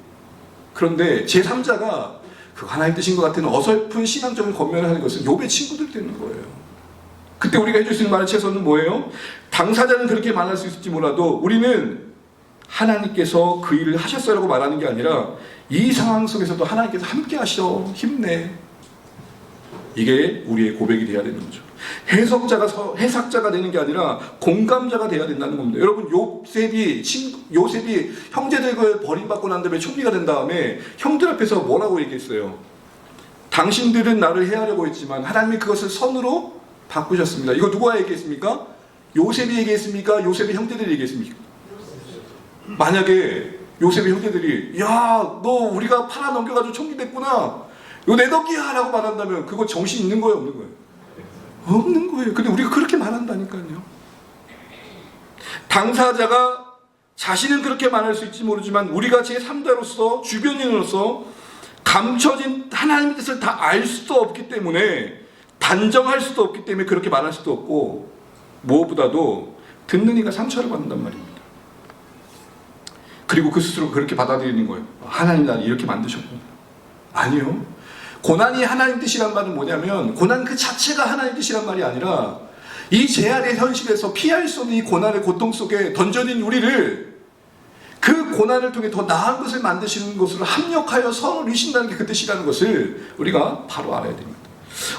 그런데 제3자가 그 하나님 뜻인 것 같은 어설픈 신앙적인 권면을 하는 것은 욥의 친구들 되는 거예요. 그때 우리가 해줄 수 있는 말의 최선은 뭐예요? 당사자는 그렇게 말할 수 있을지 몰라도 우리는 하나님께서 그 일을 하셨어라고 말하는 게 아니라 이 상황 속에서도 하나님께서 함께 하셔 힘내. 이게 우리의 고백이 돼야 되는 거죠. 해석자가 되는 게 아니라 공감자가 돼야 된다는 겁니다. 여러분 요셉이 형제들과 버림받고 난 다음에 총리가 된 다음에 형들 앞에서 뭐라고 얘기했어요? 당신들은 나를 해하려고 했지만 하나님이 그것을 선으로 바꾸셨습니다. 이거 누가 얘기했습니까? 요셉이 얘기했습니까? 요셉의 형제들이 얘기했습니까? 만약에 요셉의 형제들이 야, 너 우리가 팔아 넘겨가지고 총리 됐구나. 이거 내 덕이야 라고 말한다면 그거 정신 있는 거예요, 없는 거예요? 없는 거예요. 근데 우리가 그렇게 말한다니까요. 당사자가 자신은 그렇게 말할 수 있지 모르지만 우리가 제3자로서 주변인으로서 감춰진 하나님의 뜻을 다 알 수도 없기 때문에 단정할 수도 없기 때문에 그렇게 말할 수도 없고 무엇보다도 듣는 이가 상처를 받는단 말입니다. 그리고 그 스스로 그렇게 받아들이는 거예요. 하나님 나를 이렇게 만드셨구나. 아니요. 고난이 하나님 뜻이란 말은 뭐냐면 고난 그 자체가 하나님 뜻이란 말이 아니라 이 죄악의 현실에서 피할 수 없는 이 고난의 고통 속에 던져진 우리를 그 고난을 통해 더 나은 것을 만드시는 것으로 합력하여 선을 이루신다는 게 그 뜻이라는 것을 우리가 바로 알아야 됩니다.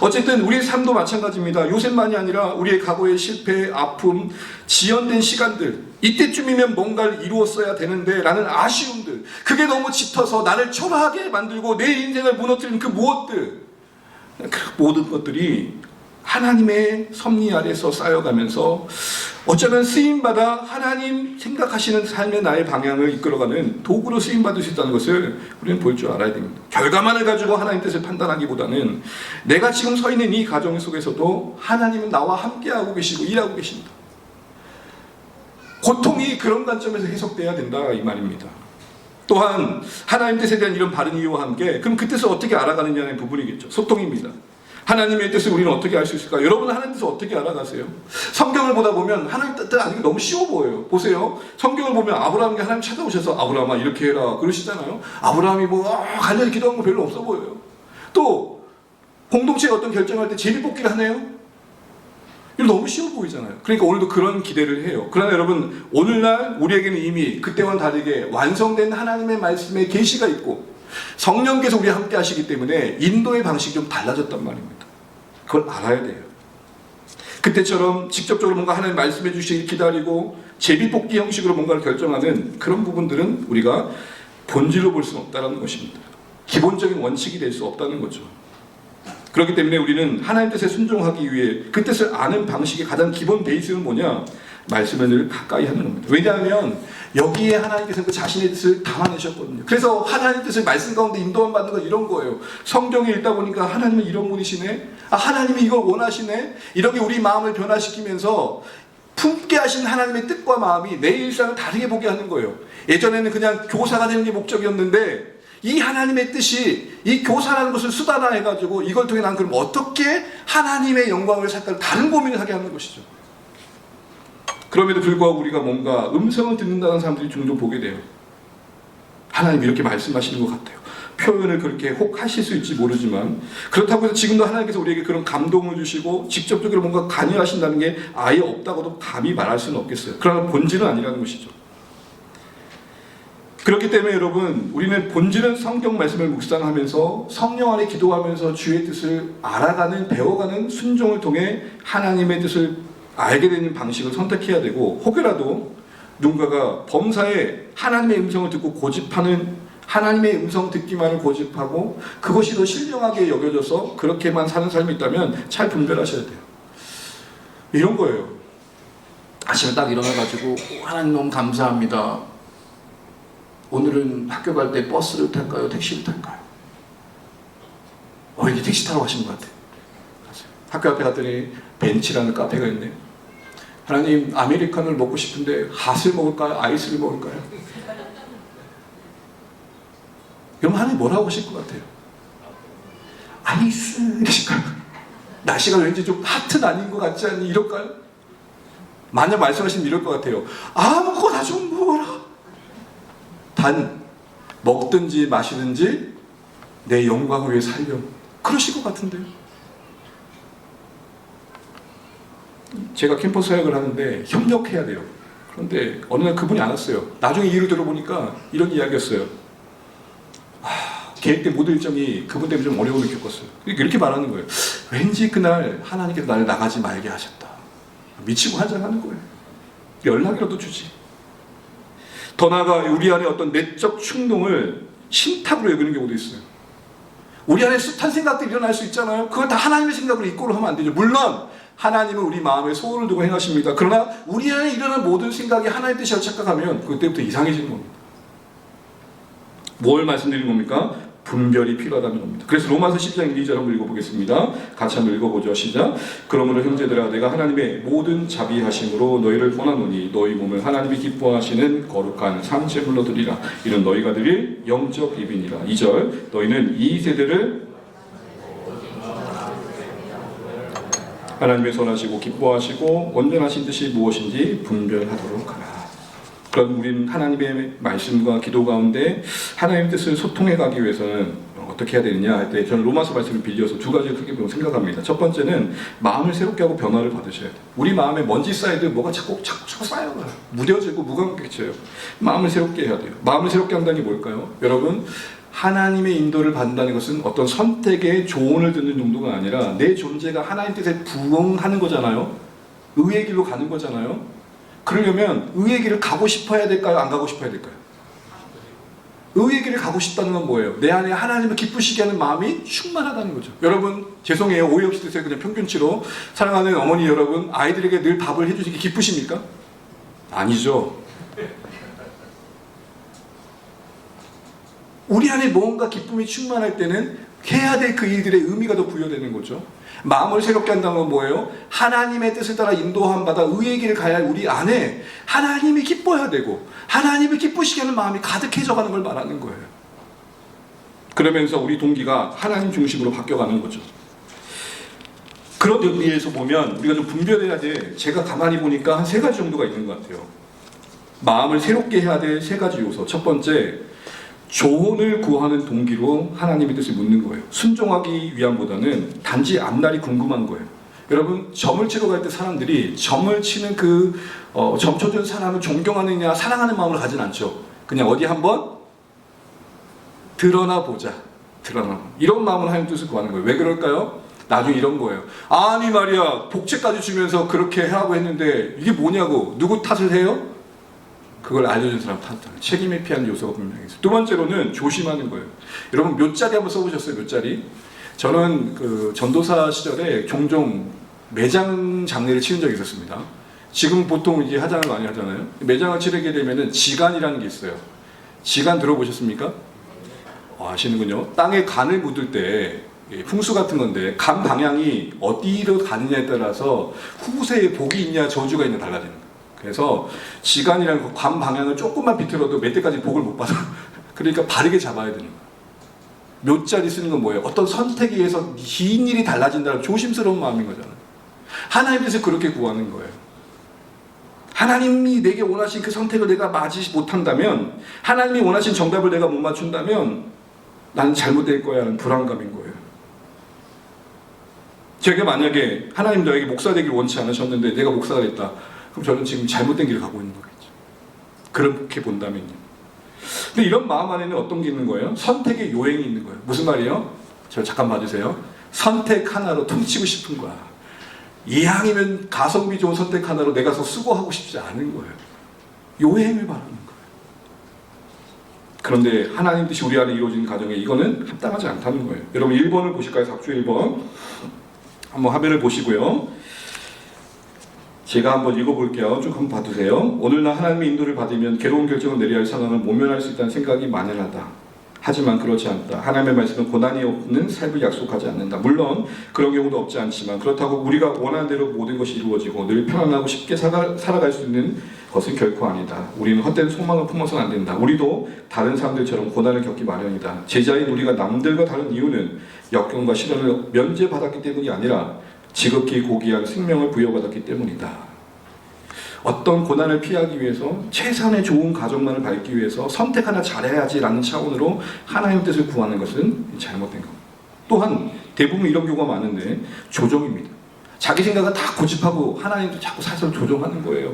어쨌든 우리의 삶도 마찬가지입니다. 요새만이 아니라 우리의 과거의 실패, 아픔, 지연된 시간들, 이때쯤이면 뭔가를 이루었어야 되는데 라는 아쉬움들, 그게 너무 짙어서 나를 초라하게 만들고 내 인생을 무너뜨리는 그 무엇들, 그 모든 것들이 하나님의 섭리 아래서 쌓여가면서 어쩌면 쓰임받아 하나님 생각하시는 삶의 나의 방향을 이끌어가는 도구로 쓰임받을 수 있다는 것을 우리는 볼 줄 알아야 됩니다. 결과만을 가지고 하나님 뜻을 판단하기보다는 내가 지금 서 있는 이 가정 속에서도 하나님은 나와 함께하고 계시고 일하고 계신다. 고통이 그런 관점에서 해석돼야 된다 이 말입니다. 또한 하나님 뜻에 대한 이런 바른 이유와 함께 그럼 그 뜻을 어떻게 알아가느냐는 부분이겠죠. 소통입니다. 하나님의 뜻을 우리는 어떻게 알 수 있을까? 여러분은 하나님 뜻을 어떻게 알아가세요? 성경을 보다 보면 하나님 뜻을 아는 게 너무 쉬워 보여요. 보세요. 성경을 보면 아브라함에게 하나님 찾아오셔서 아브라함아 이렇게 해라 그러시잖아요. 아브라함이 간절히 기도한 거 별로 없어 보여요. 또 공동체에 어떤 결정할 때 제비뽑기를 하네요. 이거 너무 쉬워 보이잖아요. 그러니까 오늘도 그런 기대를 해요. 그러나 여러분 오늘날 우리에게는 이미 그때와는 다르게 완성된 하나님의 말씀의 계시가 있고 성령께서 우리와 함께 하시기 때문에 인도의 방식이 좀 달라졌단 말입니다. 그걸 알아야 돼요. 그때처럼 직접적으로 뭔가 하나님 말씀해 주시길 기다리고 제비뽑기 형식으로 뭔가를 결정하는 그런 부분들은 우리가 본질로 볼 수는 없다는 것입니다. 기본적인 원칙이 될 수 없다는 거죠. 그렇기 때문에 우리는 하나님 뜻에 순종하기 위해 그 뜻을 아는 방식의 가장 기본 베이스는 뭐냐? 말씀을 늘 가까이 하는 겁니다. 왜냐하면 여기에 하나님께서 그 자신의 뜻을 담아내셨거든요. 그래서 하나님 뜻을 말씀 가운데 인도만 받는 건 이런 거예요. 성경에 읽다 보니까 하나님은 이런 분이시네. 하나님이 이걸 원하시네. 이렇게 우리 마음을 변화시키면서 품게 하신 하나님의 뜻과 마음이 내 일상을 다르게 보게 하는 거예요. 예전에는 그냥 교사가 되는 게 목적이었는데 이 하나님의 뜻이 이 교사라는 것을 수단화 해가지고 이걸 통해 난 그럼 어떻게 하나님의 영광을 살까 다른 고민을 하게 하는 것이죠. 그럼에도 불구하고 우리가 뭔가 음성을 듣는다는 사람들이 종종 보게 돼요. 하나님이 이렇게 말씀하시는 것 같아요. 표현을 그렇게 혹 하실 수 있지 모르지만 그렇다고 해서 지금도 하나님께서 우리에게 그런 감동을 주시고 직접적으로 뭔가 관여하신다는 게 아예 없다고도 감히 말할 수는 없겠어요. 그러나 본질은 아니라는 것이죠. 그렇기 때문에 여러분 우리는 본질은 성경 말씀을 묵상하면서 성령 안에 기도하면서 주의 뜻을 알아가는 배워가는 순종을 통해 하나님의 뜻을 알게 되는 방식을 선택해야 되고 혹여라도 누군가가 범사에 하나님의 음성을 듣고 고집하는 하나님의 음성 듣기만을 고집하고 그것이 더 신령하게 여겨져서 그렇게만 사는 삶이 있다면 잘 분별하셔야 돼요. 이런 거예요. 아침에 딱 일어나가지고 하나님 너무 감사합니다. 오늘은 학교 갈 때 버스를 탈까요? 택시를 탈까요? 이게 택시 타러 가신 것 같아요. 학교 앞에 갔더니 벤치라는 카페가 있네요. 하나님 아메리카노를 먹고 싶은데 핫을 먹을까요? 아이스를 먹을까요? 그럼 하나님 뭐라고 하실 것 같아요? 아이스 이러실까요? 날씨가 왠지 좀 핫은 아닌 것 같지 않니? 이럴까요? 만약 말씀하시면 이럴 것 같아요. 아무거나 좀 먹어라. 단 먹든지 마시든지 내 영광을 위해 살려. 그러실 것 같은데요. 제가 캠퍼스 사역을 하는데 협력해야 돼요. 그런데 어느 날 그분이 안 왔어요. 나중에 이유를 들어보니까 이런 이야기였어요. 계획된 모든 일정이 그분 때문에 좀 어려움을 겪었어요. 이렇게 말하는 거예요. 왠지 그날 하나님께서 나를 나가지 말게 하셨다. 미치고 한잔하는 거예요. 연락이라도 주지. 더 나아가 우리 안에 어떤 내적 충동을 신탁으로 여기는 경우도 있어요. 우리 안에 숱한 생각들이 일어날 수 있잖아요. 그걸 다 하나님의 생각으로 이끌어 하면 안 되죠. 물론 하나님은 우리 마음에 소원을 두고 행하십니다. 그러나 우리 안에 일어난 모든 생각이 하나님의 뜻이라고 착각하면 그때부터 이상해지는 겁니다. 뭘 말씀드리는 겁니까? 분별이 필요하다는 겁니다. 그래서 로마서 10장 1, 2절 한번 읽어보겠습니다. 같이 한번 읽어보죠. 시작. 그러므로 형제들아 내가 하나님의 모든 자비하심으로 너희를 권하노니 너희 몸을 하나님이 기뻐하시는 거룩한 산제물로 드리라. 이는 너희가 드릴 영적 예비니라. 2절 너희는 이 세대를 하나님의 선하시고 기뻐하시고 온전하신 뜻이 무엇인지 분별하도록 하라. 그럼 우리는 하나님의 말씀과 기도 가운데 하나님의 뜻을 소통해 가기 위해서는 어떻게 해야 되느냐 할 때 저는 로마서 말씀을 빌려서 두 가지를 크게 생각합니다. 첫 번째는 마음을 새롭게 하고 변화를 받으셔야 돼요. 우리 마음에 먼지 쌓이듯 뭐가 자꾸 쌓여요. 무뎌지고 무감각해져요. 마음을 새롭게 해야 돼요. 마음을 새롭게 한다는 게 뭘까요? 여러분, 하나님의 인도를 받는다는 것은 어떤 선택의 조언을 듣는 정도가 아니라 내 존재가 하나님 뜻에 부응하는 거잖아요. 의의 길로 가는 거잖아요. 그러려면 의의 길을 가고 싶어야 될까요? 안 가고 싶어야 될까요? 의의 길을 가고 싶다는 건 뭐예요? 내 안에 하나님을 기쁘시게 하는 마음이 충만하다는 거죠. 여러분 죄송해요. 오해 없이 드세요. 그냥 평균치로. 사랑하는 어머니 여러분, 아이들에게 늘 밥을 해주시는 게 기쁘십니까? 아니죠. 우리 안에 뭔가 기쁨이 충만할 때는 해야 될 그 일들의 의미가 더 부여되는 거죠. 마음을 새롭게 한다는 건 뭐예요? 하나님의 뜻을 따라 인도함 받아 의의 길을 가야 할 우리 안에 하나님이 기뻐야 되고 하나님을 기쁘시게 하는 마음이 가득해져 가는 걸 말하는 거예요. 그러면서 우리 동기가 하나님 중심으로 바뀌어가는 거죠. 그런 의미에서 보면 우리가 좀 분별해야 돼. 제가 가만히 보니까 한 세 가지 정도가 있는 것 같아요. 마음을 새롭게 해야 될 세 가지 요소. 첫 번째, 조언을 구하는 동기로 하나님의 뜻을 묻는 거예요. 순종하기 위함보다는 단지 앞날이 궁금한 거예요. 여러분, 점을 치러 갈 때 사람들이 점을 치는 점 쳐준 사람을 존경하느냐 사랑하는 마음을 가진 않죠. 그냥 어디 한번 드러나 보자. 이런 마음을 하나님 뜻을 구하는 거예요. 왜 그럴까요? 나중에 이런 거예요. 아니 말이야, 복채까지 주면서 그렇게 하라고 했는데 이게 뭐냐고. 누구 탓을 해요? 그걸 알려준 사람 탓하는 책임에 피하는 요소가 분명히 있어요. 두 번째로는 조심하는 거예요. 여러분 묘자리 한번 써보셨어요? 묘자리? 저는 그 전도사 시절에 종종 매장 장례를 치는 적이 있었습니다. 지금 보통 이제 화장을 많이 하잖아요. 매장을 치르게 되면은 지간이라는 게 있어요. 지간 들어보셨습니까? 아시는군요. 땅에 간을 묻을 때 풍수 같은 건데 간 방향이 어디로 가느냐에 따라서 후세에 복이 있냐 저주가 있냐 달라지는 거예요. 그래서 지간이라는 그 관 방향을 조금만 비틀어도 몇 대까지 복을 못 받아. 그러니까 바르게 잡아야 되는 거예요. 묘자리 쓰는 건 뭐예요? 어떤 선택에 의해서 긴 일이 달라진다는 조심스러운 마음인 거잖아요. 하나님께서 그렇게 구하는 거예요. 하나님이 내게 원하신 그 선택을 내가 맞이지 못한다면, 하나님이 원하신 정답을 내가 못 맞춘다면 나는 잘못될 거야 하는 불안감인 거예요. 제가 만약에 하나님 너에게 목사 되길 원치 않으셨는데 내가 목사가 됐다. 그럼 저는 지금 잘못된 길을 가고 있는 거겠죠. 그렇게 본다면요. 근데 이런 마음 안에는 어떤 게 있는 거예요? 선택의 요행이 있는 거예요. 무슨 말이에요? 저 잠깐 봐주세요. 선택 하나로 퉁치고 싶은 거야. 이왕이면 가성비 좋은 선택 하나로 내가 더 수고하고 싶지 않은 거예요. 요행을 바라는 거예요. 그런데 하나님 뜻이 우리 안에 이루어지는 가정에 이거는 합당하지 않다는 거예요. 여러분 1번을 보실까요? 4조 1번. 한번 화면을 보시고요. 제가 한번 읽어볼게요. 쭉 한번 봐두세요. 오늘날 하나님의 인도를 받으면 괴로운 결정을 내려야 할 상황을 모면할 수 있다는 생각이 만연하다. 하지만 그렇지 않다. 하나님의 말씀은 고난이 없는 삶을 약속하지 않는다. 물론 그런 경우도 없지 않지만 그렇다고 우리가 원하는 대로 모든 것이 이루어지고 늘 편안하고 쉽게 살아갈 수 있는 것은 결코 아니다. 우리는 헛된 소망을 품어서는 안 된다. 우리도 다른 사람들처럼 고난을 겪기 마련이다. 제자인 우리가 남들과 다른 이유는 역경과 시련을 면제받았기 때문이 아니라 지극히 고귀한 생명을 부여받았기 때문이다. 어떤 고난을 피하기 위해서 최선의 좋은 가정만을 밟기 위해서 선택 하나 잘해야지라는 차원으로 하나님 뜻을 구하는 것은 잘못된 겁니다. 또한 대부분 이런 경우가 많은데 조종입니다. 자기 생각은 다 고집하고 하나님도 자꾸 살살 조종하는 거예요.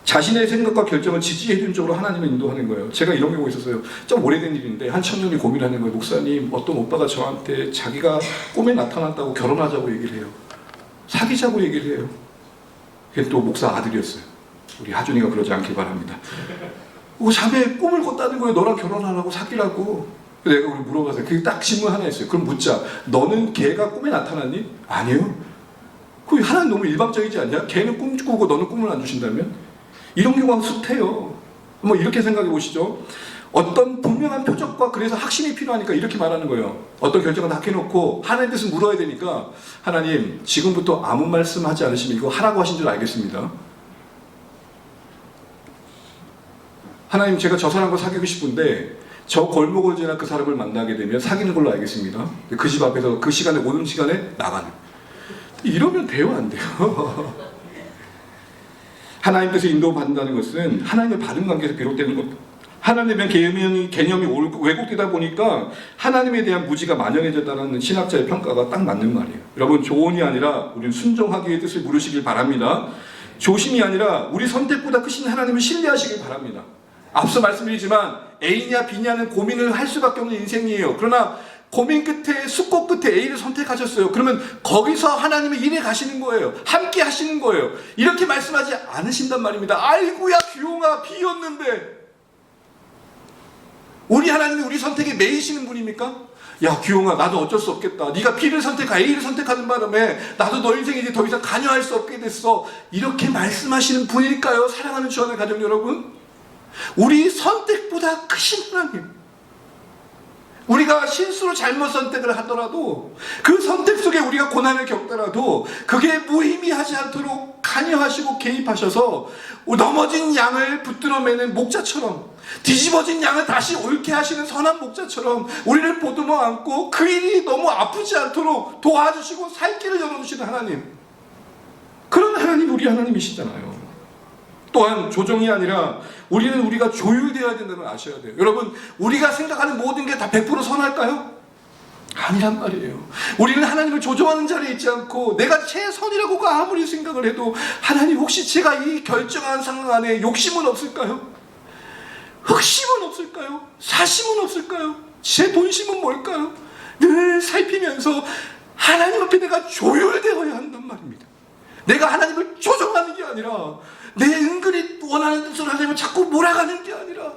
자신의 생각과 결정을 지지해준 쪽으로 하나님을 인도하는 거예요. 제가 이런 경우가 있었어요. 좀 오래된 일인데 한 청년이 고민하는 거예요. 목사님, 어떤 오빠가 저한테 자기가 꿈에 나타났다고 결혼하자고 얘기를 해요. 사귀자고 얘기를 해요. 그게 또 목사 아들이었어요. 우리 하준이가 그러지 않길 바랍니다. 자매 꿈을 꿨다는 거예요. 너랑 결혼하라고 사귀라고. 내가 우리 물어봐서 그게 딱 질문 하나 있어요. 그럼 묻자. 너는 걔가 꿈에 나타났니? 아니요. 그 하나는 너무 일방적이지 않냐? 걔는 꿈 꾸고 너는 꿈을 안 주신다면? 이런 경우가 숱해요. 뭐 이렇게 생각해 보시죠. 어떤 분명한 표적과 그래서 확신이 필요하니까 이렇게 말하는 거예요. 어떤 결정을 다 해놓고 하나님 뜻을 물어야 되니까 하나님 지금부터 아무 말씀하지 않으시면 이거 하라고 하신 줄 알겠습니다. 하나님 제가 저 사람과 사귀고 싶은데 저 골목을 지나 그 사람을 만나게 되면 사귀는 걸로 알겠습니다. 그 집 앞에서 그 시간에 오는 시간에 나가는. 이러면 돼요 안 돼요? 하나님 뜻에 인도받는다는 것은 하나님의 바른 관계에서 비롯되는 겁니다. 하나님의 개념이 왜곡되다 보니까 하나님에 대한 무지가 만연해졌다는 신학자의 평가가 딱 맞는 말이에요. 여러분 조언이 아니라 우리는 순종하기의 뜻을 물으시길 바랍니다. 조심이 아니라 우리 선택보다 크신 하나님을 신뢰하시길 바랍니다. 앞서 말씀드리지만 A냐 B냐는 고민을 할 수밖에 없는 인생이에요. 그러나 고민 끝에 숙고 끝에 A를 선택하셨어요. 그러면 거기서 하나님의 일에 가시는 거예요. 함께 하시는 거예요. 이렇게 말씀하지 않으신단 말입니다. 아이고야 규용아 B였는데 우리 하나님이 우리 선택에 매이시는 분입니까? 야 규용아 나도 어쩔 수 없겠다. 네가 B를 선택하 A를 선택하는 바람에 나도 너 인생에 이제 더 이상 관여할 수 없게 됐어. 이렇게 말씀하시는 분일까요? 사랑하는 주안의 가족 여러분, 우리 선택보다 크신 하나님, 우리가 실수로 잘못 선택을 하더라도 그 선택 속에 우리가 고난을 겪더라도 그게 무의미하지 않도록 관여하시고 개입하셔서 넘어진 양을 붙들어 매는 목자처럼, 뒤집어진 양을 다시 옳게 하시는 선한 목자처럼 우리를 보듬어 안고 그 일이 너무 아프지 않도록 도와주시고 살 길을 열어주시는 하나님, 그런 하나님 우리 하나님이시잖아요. 또한 조정이 아니라 우리가 조율되어야 된다는 걸 아셔야 돼요. 여러분 우리가 생각하는 모든 게 다 100% 선할까요? 아니란 말이에요. 우리는 하나님을 조정하는 자리에 있지 않고 내가 최선이라고 아무리 생각을 해도 하나님 혹시 제가 이 결정한 상황 안에 욕심은 없을까요? 흑심은 없을까요? 사심은 없을까요? 제 본심은 뭘까요? 늘 살피면서 하나님 앞에 내가 조율되어야 한단 말입니다. 내가 하나님을 조정하는 게 아니라 내 은근히 원하는 뜻을 하려면 자꾸 몰아가는 게 아니라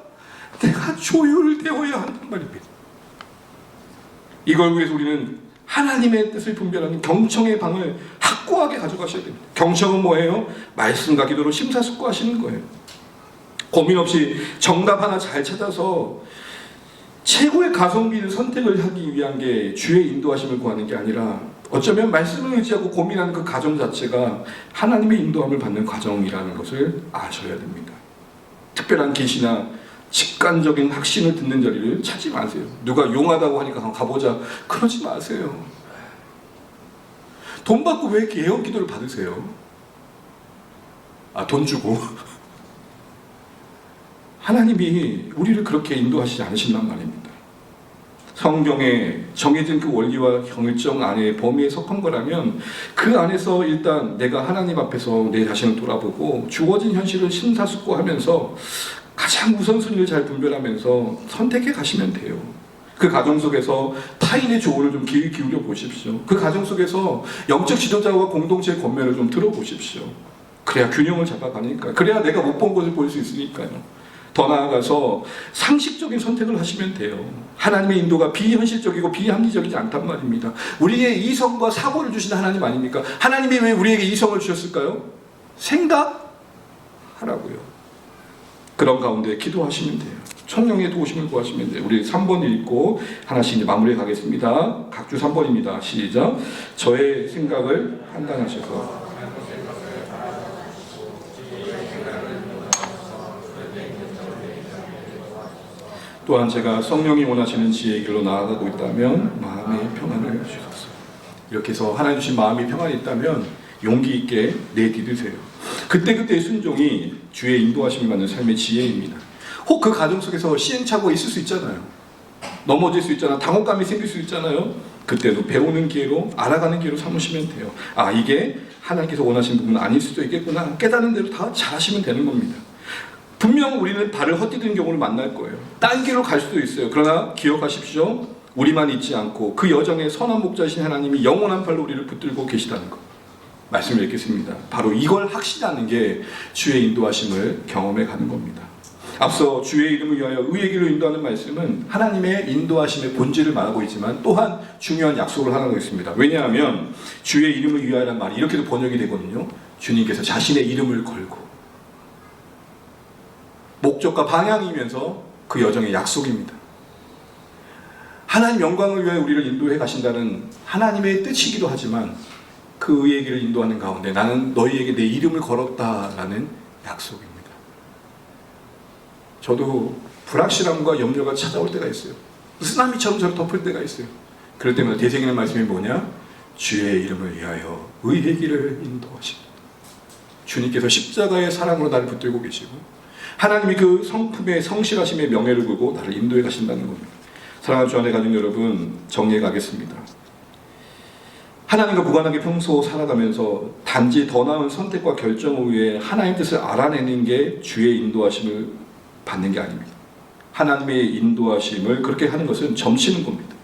내가 조율되어야 한단 말입니다. 이걸 위해서 우리는 하나님의 뜻을 분별하는 경청의 방을 확고하게 가져가셔야 됩니다. 경청은 뭐예요? 말씀과 기도로 심사숙고하시는 거예요. 고민 없이 정답 하나 잘 찾아서 최고의 가성비 있는 선택을 하기 위한 게 주의 인도하심을 구하는 게 아니라 어쩌면 말씀을 의지하고 고민하는 그 과정 자체가 하나님의 인도함을 받는 과정이라는 것을 아셔야 됩니다. 특별한 계시나 직관적인 확신을 듣는 자리를 찾지 마세요. 누가 용하다고 하니까 가보자 그러지 마세요. 돈 받고 왜 이렇게 예언 기도를 받으세요? 돈 주고. 하나님이 우리를 그렇게 인도하시지 않으신단 말입니다. 성경에 정해진 그 원리와 결정 안에 범위에 속한 거라면 그 안에서 일단 내가 하나님 앞에서 내 자신을 돌아보고 주어진 현실을 심사숙고하면서 가장 우선순위를 잘 분별하면서 선택해 가시면 돼요. 그 과정 속에서 타인의 조언을 좀 귀 기울여 보십시오. 그 과정 속에서 영적 지도자와 공동체의 권면을 좀 들어보십시오. 그래야 균형을 잡아가니까, 그래야 내가 못 본 것을 볼 수 있으니까요. 더 나아가서 상식적인 선택을 하시면 돼요. 하나님의 인도가 비현실적이고 비합리적이지 않단 말입니다. 우리에게 이성과 사고를 주신 하나님 아닙니까? 하나님이 왜 우리에게 이성을 주셨을까요? 생각하라고요. 그런 가운데 기도하시면 돼요. 성령의 도우심을 구하시면 돼요. 우리 3번 읽고 하나씩 이제 마무리해 가겠습니다. 각주 3번입니다. 시작. 저의 생각을 판단하셔서 또한 제가 성령이 원하시는 지혜의 길로 나아가고 있다면 마음의 평안을 주소서. 이렇게 해서 하나님 주신 마음의 평안이 있다면 용기 있게 내디드세요. 그때그때의 순종이 주의 인도하심을 받는 삶의 지혜입니다. 혹 그 과정 속에서 시행착오가 있을 수 있잖아요. 넘어질 수 있잖아요. 당혹감이 생길 수 있잖아요. 그때도 배우는 기회로, 알아가는 기회로 삼으시면 돼요. 이게 하나님께서 원하시는 부분은 아닐 수도 있겠구나. 깨닫는 대로 다 잘하시면 되는 겁니다. 분명 우리는 발을 헛디디는 경우를 만날 거예요. 딴 길로 갈 수도 있어요. 그러나 기억하십시오. 우리만 잊지 않고 그 여정의 선한 목자이신 하나님이 영원한 팔로 우리를 붙들고 계시다는 것. 말씀을 읽겠습니다. 바로 이걸 확신하는 게 주의 인도하심을 경험해 가는 겁니다. 앞서 주의 이름을 위하여 의의 길로 인도하는 말씀은 하나님의 인도하심의 본질을 말하고 있지만 또한 중요한 약속을 하고 있습니다. 왜냐하면 주의 이름을 위하여라는 말이 이렇게도 번역이 되거든요. 주님께서 자신의 이름을 걸고 목적과 방향이면서 그 여정의 약속입니다. 하나님 영광을 위하여 우리를 인도해 가신다는 하나님의 뜻이기도 하지만 그 의의 길을 인도하는 가운데 나는 너희에게 내 이름을 걸었다라는 약속입니다. 저도 불확실함과 염려가 찾아올 때가 있어요. 쓰나미처럼 저를 덮을 때가 있어요. 그럴 때마다 되새기는 말씀이 뭐냐? 주의 이름을 위하여 의의 길을 인도하시고, 주님께서 십자가의 사랑으로 나를 붙들고 계시고 하나님이 그 성품의 성실하심의 명예를 두고 나를 인도해 가신다는 겁니다. 사랑하는 주 안에 가진 여러분, 정리해 가겠습니다. 하나님과 무관하게 평소 살아가면서 단지 더 나은 선택과 결정 후에 하나님 뜻을 알아내는 게 주의 인도하심을 받는 게 아닙니다. 하나님의 인도하심을 그렇게 하는 것은 점치는 겁니다.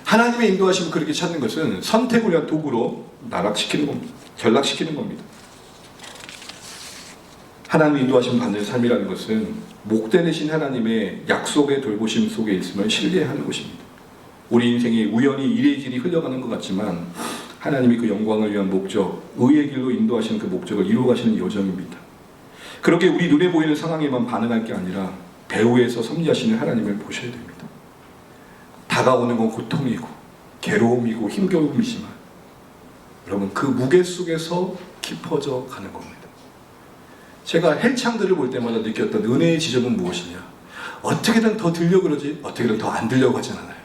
하나님의 인도하심을 그렇게 찾는 것은 선택을 위한 도구로 나락시키는 겁니다. 전락시키는 겁니다. 하나님의 인도하심을 받는 삶이라는 것은 목대 되신 하나님의 약속의 돌보심 속에 있음을 신뢰하는 것입니다. 우리 인생이 우연히 이리저리 흘러가는 것 같지만 하나님이 그 영광을 위한 목적, 의의 길로 인도하시는 그 목적을 이루어가시는 여정입니다. 그렇게 우리 눈에 보이는 상황에만 반응할 게 아니라 배후에서 섭리하시는 하나님을 보셔야 됩니다. 다가오는 건 고통이고 괴로움이고 힘겨움이지만 여러분, 그 무게 속에서 깊어져 가는 겁니다. 제가 헬창들을 볼 때마다 느꼈던 은혜의 지점은 무엇이냐? 어떻게든 더 들려 그러지 어떻게든 더 안 들려고 하진 않아요.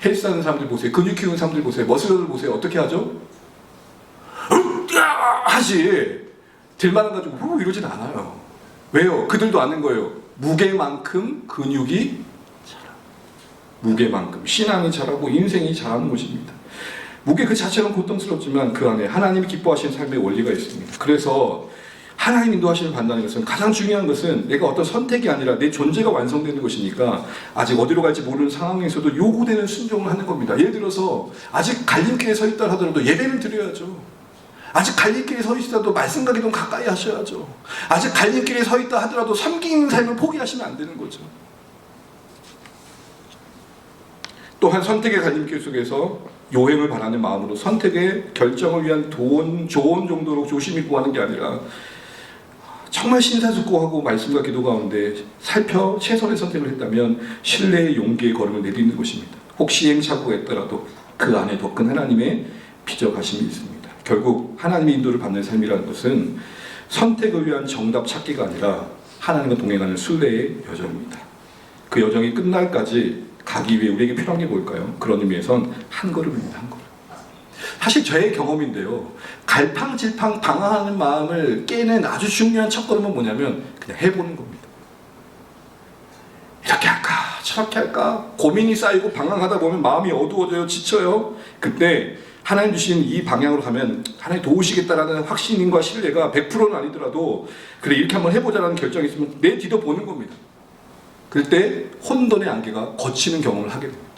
헬스하는 사람들 보세요. 근육 키우는 사람들 보세요. 머슬러들 보세요. 어떻게 하죠? 하지. 들만한 가지고 이러진 않아요. 왜요? 그들도 아는 거예요. 무게만큼 근육이 자라. 무게만큼 신앙이 자라고 인생이 자라는 것입니다. 무게 그 자체는 고통스럽지만 그 안에 하나님이 기뻐하시는 삶의 원리가 있습니다. 그래서 하나님 인도하심을 받는다는 것은 가장 중요한 것은 내가 어떤 선택이 아니라 내 존재가 완성되는 것이니까 아직 어디로 갈지 모르는 상황에서도 요구되는 순종을 하는 겁니다. 예를 들어서 아직 갈림길에 서 있다 하더라도 예배를 드려야죠. 아직 갈림길에 서 있어도 말씀과 기도 가까이 하셔야죠. 아직 갈림길에 서 있다 하더라도 섬기는 삶을 포기하시면 안 되는 거죠. 또한 선택의 갈림길 속에서 요행을 바라는 마음으로 선택의 결정을 위한 좋은 정도로 조심히 구하는 게 아니라 정말 심사숙고하고 말씀과 기도 가운데 살펴 최선의 선택을 했다면 신뢰의 용기의 걸음을 내딛는 것입니다. 혹시 시행착오가 있더라도 그 안에 더 큰 하나님의 비적하심이 있습니다. 결국 하나님의 인도를 받는 삶이라는 것은 선택을 위한 정답 찾기가 아니라 하나님과 동행하는 순례의 여정입니다. 그 여정이 끝날까지 가기 위해 우리에게 필요한 게 뭘까요? 그런 의미에선 한 걸음입니다. 한 걸음. 사실 저의 경험인데요. 갈팡질팡 방황하는 마음을 깨는 아주 중요한 첫걸음은 뭐냐면 그냥 해보는 겁니다. 이렇게 할까 저렇게 할까 고민이 쌓이고 방황하다 보면 마음이 어두워져요. 지쳐요. 그때 하나님 주신 이 방향으로 가면 하나님 도우시겠다라는 확신과 신뢰가 100%는 아니더라도 그래 이렇게 한번 해보자라는 결정이 있으면 내 뒤도 보는 겁니다. 그때 혼돈의 안개가 걷히는 경험을 하게 됩니다.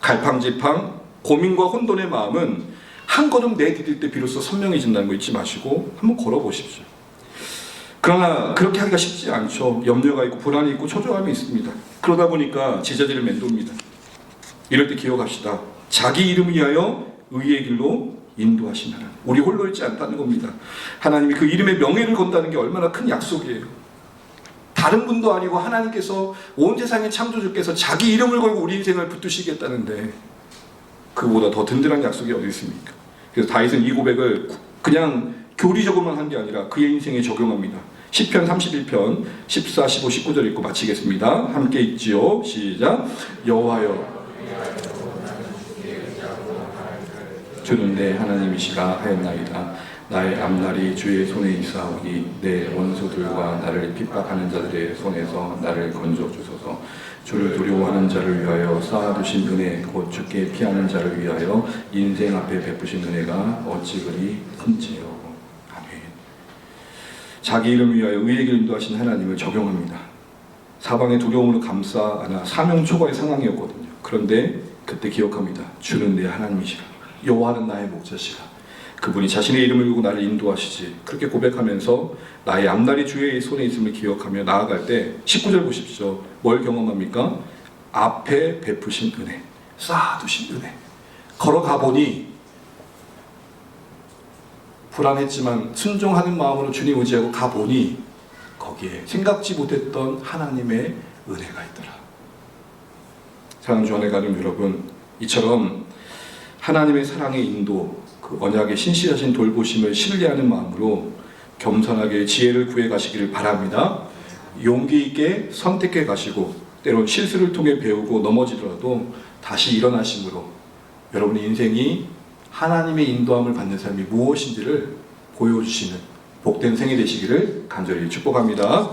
갈팡질팡 고민과 혼돈의 마음은 한 걸음 내디딜 때 비로소 선명해진다는 거 잊지 마시고 한번 걸어보십시오. 그러나 그렇게 하기가 쉽지 않죠. 염려가 있고 불안이 있고 초조함이 있습니다. 그러다 보니까 제자들을 맴돕니다. 이럴 때 기억합시다. 자기 이름 위하여 의의 길로 인도하신 하나님. 우리 홀로 있지 않다는 겁니다. 하나님이 그 이름의 명예를 건다는 게 얼마나 큰 약속이에요. 다른 분도 아니고 하나님께서 온 세상의 창조주께서 자기 이름을 걸고 우리 인생을 붙드시겠다는데 그보다 더 든든한 약속이 어디 있습니까? 그래서 다윗은 이 고백을 그냥 교리적으로만 한 게 아니라 그의 인생에 적용합니다. 시편 31편 14, 15, 19절 읽고 마치겠습니다. 함께 읽지요. 시작. 여호와여 주는 내 하나님이시라 하였나이다. 나의 앞날이 주의 손에 있사오니 내 원수들과 나를 핍박하는 자들의 손에서 나를 건져 주소서. 주를 두려워하는 자를 위하여 쌓아두신 은혜 곧 주께 피하는 자를 위하여 인생 앞에 베푸신 은혜가 어찌 그리 큰지요. 아멘. 자기 이름을 위하여 의의 길을 인도하신 하나님을 적용합니다. 사방의 두려움으로 감싸 안아 사명 초과의 상황이었거든요. 그런데 그때 기억합니다. 주는 내 하나님이시라. 여호와는 나의 목자시라. 그분이 자신의 이름을 두고 나를 인도하시지. 그렇게 고백하면서 나의 앞날이 주의 손에 있음을 기억하며 나아갈 때 19절 보십시오. 뭘 경험합니까? 앞에 베푸신 은혜, 쌓아두신 은혜. 걸어가 보니 불안했지만 순종하는 마음으로 주님 의지하고 가보니 거기에 생각지 못했던 하나님의 은혜가 있더라. 사랑하는 주 안에 가는 여러분, 이처럼 하나님의 사랑의 인도, 그 언약의 신실하신 돌보심을 신뢰하는 마음으로 겸손하게 지혜를 구해 가시기를 바랍니다. 용기 있게 선택해 가시고 때론 실수를 통해 배우고 넘어지더라도 다시 일어나심으로 여러분의 인생이 하나님의 인도함을 받는 삶이 무엇인지를 보여주시는 복된 생이 되시기를 간절히 축복합니다.